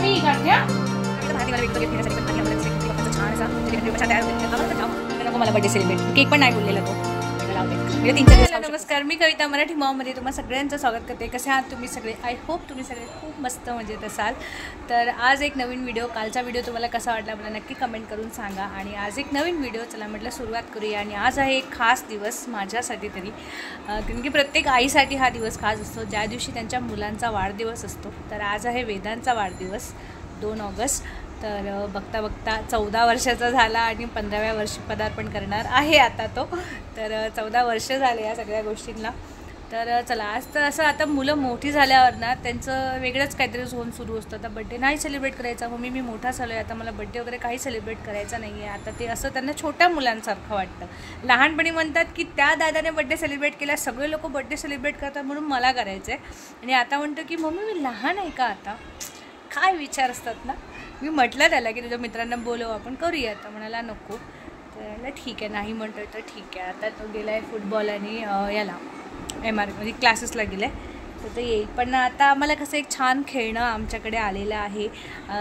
मी काढते मला birthday celebrate cake पण नाही बोललेला तो. नमस्कार, मी कविता मराठी मॉममध्ये तुम्हा सगळ्यांचं स्वागत करते. कसे आहात तुम्ही सगळे? आय होप तुम्ही सगळे खूप मस्त मजेत असाल. तर आज एक नवीन व्हिडिओ, कालचा व्हिडिओ तुम्हाला कसा वाटला मला नक्की कमेंट करून सांगा. आणि आज एक नवीन व्हिडिओ, चला म्हटलं सुरुवात करूया. आणि आज आहे एक खास दिवस माझ्यासाठी तरी, कारण की प्रत्येक आईसाठी हा दिवस खास असतो ज्या दिवशी त्यांच्या मुलांचा वाढदिवस असतो. तर आज आहे वेदांचा वाढदिवस 2 ऑगस्ट. तर बघता बघता 14 वर्षाचा झाला आणि 15व्या वर्षी पदार्पण करणार आहे आता तो. तर 14 वर्ष झाले या सगळ्या गोष्टींना. तर चला, आज तर असं आता मुलं मोठी झाल्यावर ना त्यांचं वेगळंच काहीतरी झोन सुरू असतं. आता बड्डे नाही सेलिब्रेट करायचा, मम्मी मी मोठा झालो आहे, आता मला बड्डे वगैरे काही सेलिब्रेट करायचा नाही आहे. आता ते असं त्यांना छोट्या मुलांसारखं वाटतं. लहानपणी म्हणतात की त्या दादाने बड्डे सेलिब्रेट केला, सगळे लोक बड्डे सेलिब्रेट करतात म्हणून मला करायचं आहे. आणि आता म्हणतो की मम्मी मी लहान आहे का आता? काय विचार असतात ना. मी म्हटलं त्याला की तुझ्या मित्रांना बोलव, आपण करूया. तर म्हणाला नको. तर ठीक आहे, नाही म्हणतोय तर ठीक आहे. आता तो गेला आहे फुटबॉल आणि याला MR म्हणजे क्लासेसला गेला आहे. तर ते येईल. पण आता आम्हाला कसं एक छान खेळणं आमच्याकडे आलेलं आहे.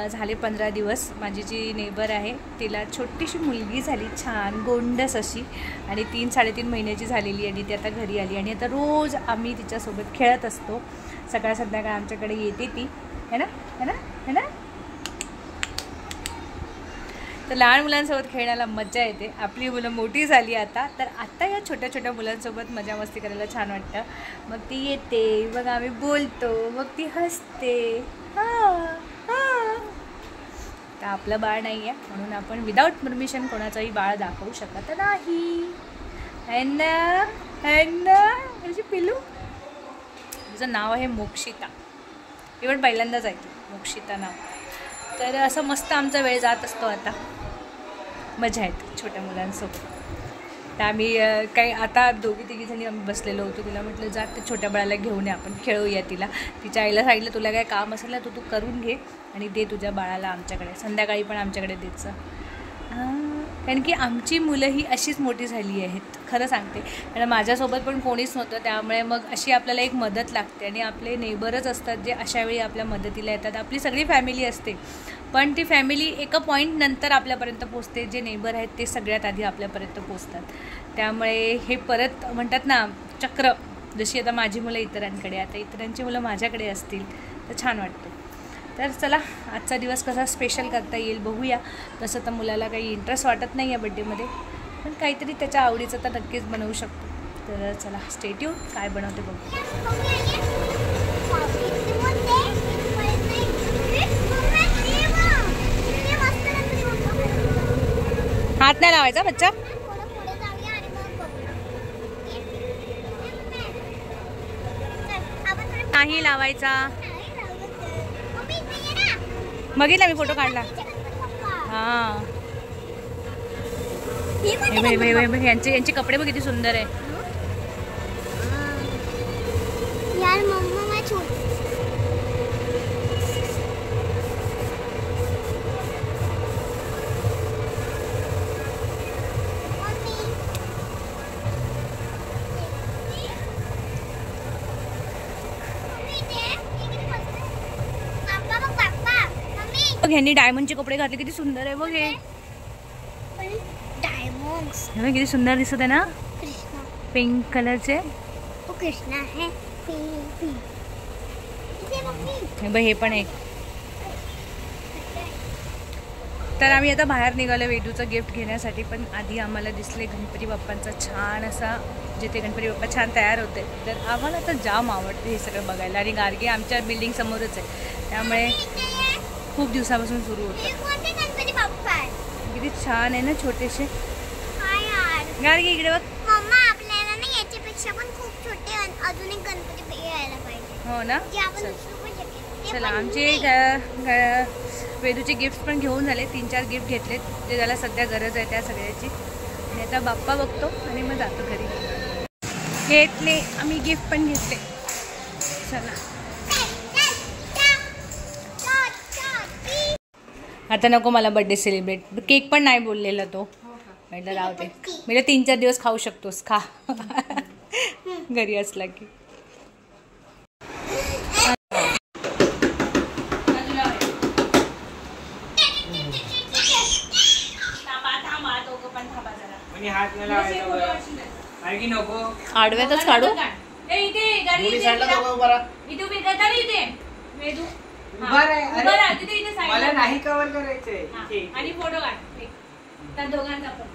झाले 15 दिवस. माझी जी नेबर आहे तिला छोटीशी मुलगी झाली, छान गोंडस अशी, आणि 3-3.5 महिन्याची झालेली. आणि ती आता घरी आली आणि आता रोज आम्ही तिच्यासोबत खेळत असतो. सकाळ संध्याकाळ आमच्याकडे येते ती, है ना है ना है ना. तर लहान मुलांसोबत खेळण्याला मजा येते. आपली मुलं मोठी झाली आता, तर आता या छोट्या छोट्या मुलांसोबत मजा मस्ती करायला छान वाटतं. मग ती येते, मग आम्ही बोलतो, मग ती हसते. तर आपलं बाळ नाही आहे म्हणून आपण विदाऊट परमिशन कोणाचंही बाळ दाखवू शकत नाही. है ना म्हणजे पिलू. तुझं नाव आहे मोक्षिता. इव्हन पहिल्यांदाच ऐकलं मोक्षिता नाव. तर असं मस्त आमचा वेळ जात असतो आता. मजा येते छोट्या मुलांसोबत. तर आम्ही काही आता 2-3 जणी आम्ही बसलेलो होतो. तिला म्हटलं जा ते छोट्या बाळाला घेऊन ये, आपण खेळूया. तिला तिच्या आईला सांगितलं तुला काय काम असेल ना तू करून घे आणि दे तुझ्या बाळाला आमच्याकडे. संध्याकाळी पण आमच्याकडे द्यायचं. कारण की आमची मुलं ही अशीच मोठी झाली आहेत, खरं सांगते. कारण माझ्यासोबत पण कोणीच नव्हतं, त्यामुळे मग अशी आपल्याला एक मदत लागते. आणि आपले नेबरच असतात जे अशावेळी आपल्या मदतीला येतात. आपली सगळी फॅमिली असते, पण ती फॅमिली एका पॉईंट नंतर आपल्यापर्यंत पोचते. जे नेबर आहेत ते सगळ्यात आधी आपल्यापर्यंत पोचतात. त्यामुळे हे परत म्हणतात ना चक्र, जशी आता माझी मुलं इतरांकडे, आता इतरांची मुलं माझ्याकडे असतील तर छान वाटतं. तर चला, आजचा दिवस कसा स्पेशल करता येईल बघूया. तसं तर मुलाला काही इंटरेस्ट वाटत नाही आहे बड्डेमध्ये, पण काहीतरी त्याच्या आवडीचं तर नक्कीच बनवू शकतो. तर चला स्टे ट्यून, काय बनवते बघू. हात नाही लावायचा बच्चा. नाही लावायचा. बघितला मी फोटो काढला. हां यांचे कपडे बघ किती सुंदर आहे यार. मम्मा मैं ह्यांनी डायमंडचे कपडे घातले, किती सुंदर आहे बघ हे. डायमंड्स किती सुंदर दिसत आहे ना. कृष्णा पिंक कलरचे. वो कृष्णा है. हे पण एक. तर आम्ही आता बाहेर निघालो वेदूचं गिफ्ट घेण्यासाठी. पण आधी आम्हाला दिसले गणपती बाप्पांचा छान असा, जिथे गणपती बाप्पा छान तयार होते. तर आम्हाला तर जाम आवडते हे सगळं बघायला. आणि गार्गे आमच्या बिल्डिंग समोरच आहे, त्यामुळे खूप दिवसापासून सुरू होतं. किती छान आहे ना छोटेसे. गार्गे इकडे बघ. मम्मा आपल्याला ना याच्यापेक्षा पण खूप छोटे अजून एक गणपती यायला पाहिजे. हो ना. चला, आमचे वेदूचे गिफ्ट पण घेऊन झाले. 3-4 गिफ्ट घेतलेत, जे त्याला सध्या गरज आहे त्या सगळ्याची. आणि आता बाप्पा बघतो आणि मग जातो घरी. घेतले आम्ही गिफ्ट पण घेतले. चला आता नको मला बर्थडे सेलिब्रेट. केक पण नाही बोललेला तो. म्हटलं राहते, म्हणजे 3-4 दिवस खाऊ शकतोस, खा घरी असला की. की नको आडव्यातच काढू. इथे उभी करता इथे वेदू मला नाही कव्हर करायचंय आणि फोटो काढ त्या दोघांचा पण.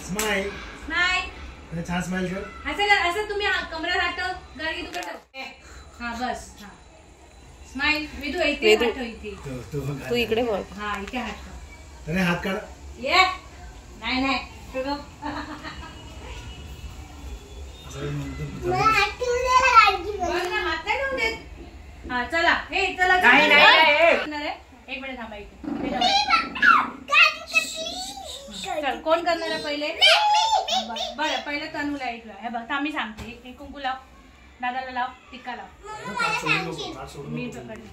स्माइल स्माइल छान स्माइल कर. असं तुम्ही कमरेत हात गाडी तुकडे. हा बस. हा स्माइल. वेदू इथे हात इथे तू इकडे बघ. हा इथे हात तने हात काढ. ये नाही नाही हा चला हे चला एक मिनिट थांबा चल कोण करणार आहे पहिले. बरं पहिले तनूला ऐकलं हे बघ मी सांगते. एक कुंकू लाव दादाला लाव टिक्का लाव मी पकडले.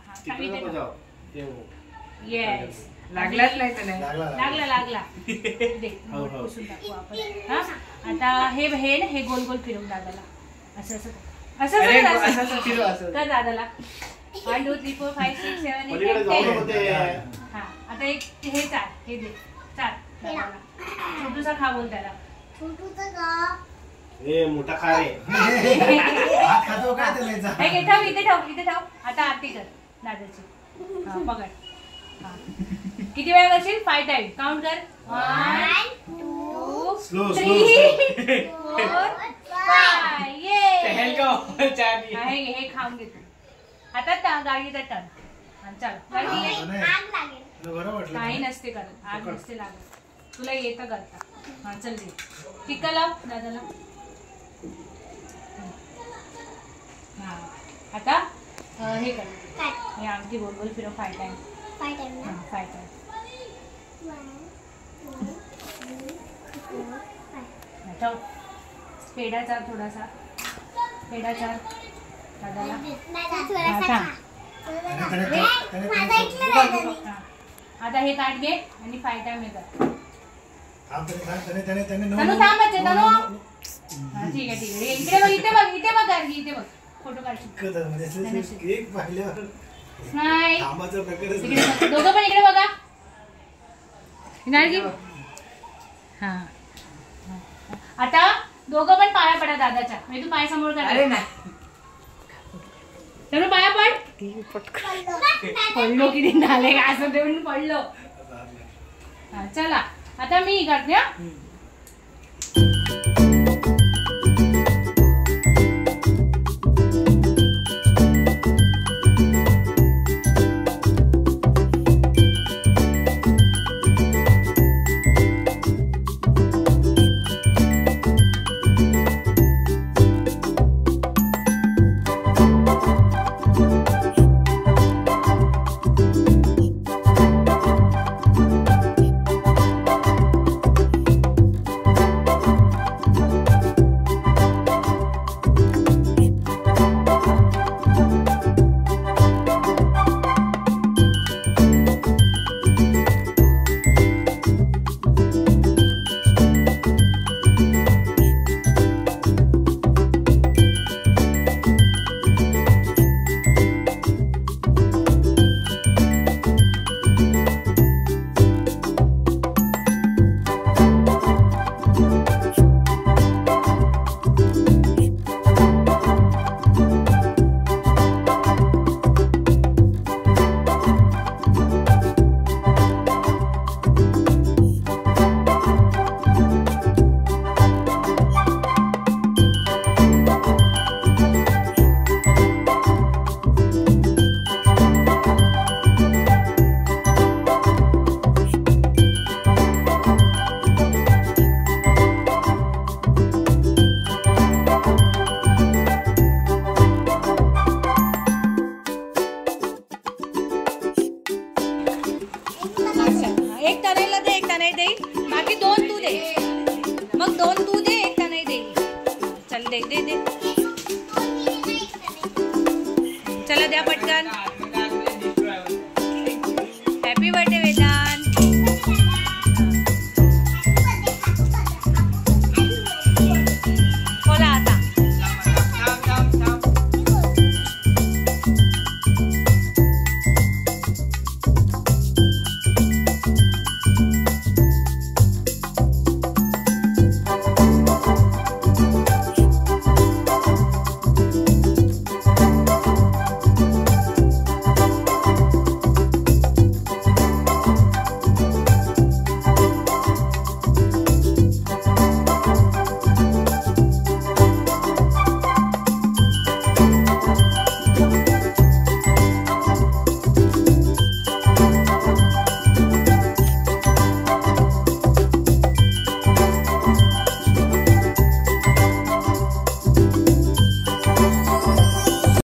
येस लागलाच नाही तर नाही लागला दे पुसून टाकू आपण. हा आता हे गोल गोल फिरवून दादाला असं असं कर दादाला. 1 2 3 4 5 6 7 8 10. हा आता एक हे 4 हे दे 4 दादाला. छोटूसा खा बोल त्याला. छोटूसा खा ए मोठा खा रे. हात खातो काय त्याला. हे ठेव इथे ठेव. आता आरती कर दादाची. हा पकड. हा किती वेळा करशील 5 टाइम काउंट कर. 1 2 3 4 5. ये हे खाऊन घेतो. आता गाडीचा टर्न. चल काही नसते करत. आग नसते लागत. तुला येतं करता. हा चल दे टिक्का लाव दादाला. हा आता हे कर हे आमटी गोल गोल फिरव 5 टाइम. 5 टाइम. हा 5 टाइम. पेढाचा थोडासा पेढाचा दादाला. आता हे ताट घे आणि 5 टाइम हे कर. ठीक आहे इथे बघ फोटो काढशील. दोघं पण इकडे बघा. हा आता दोघं पण पाया पडा दादाच्या. म्हणजे तू पाय समोर कर. तर पाया पड. पडलो किती नाले असं देऊन पडलो. हा चला आता मी करते. दे चला द्या पटकन.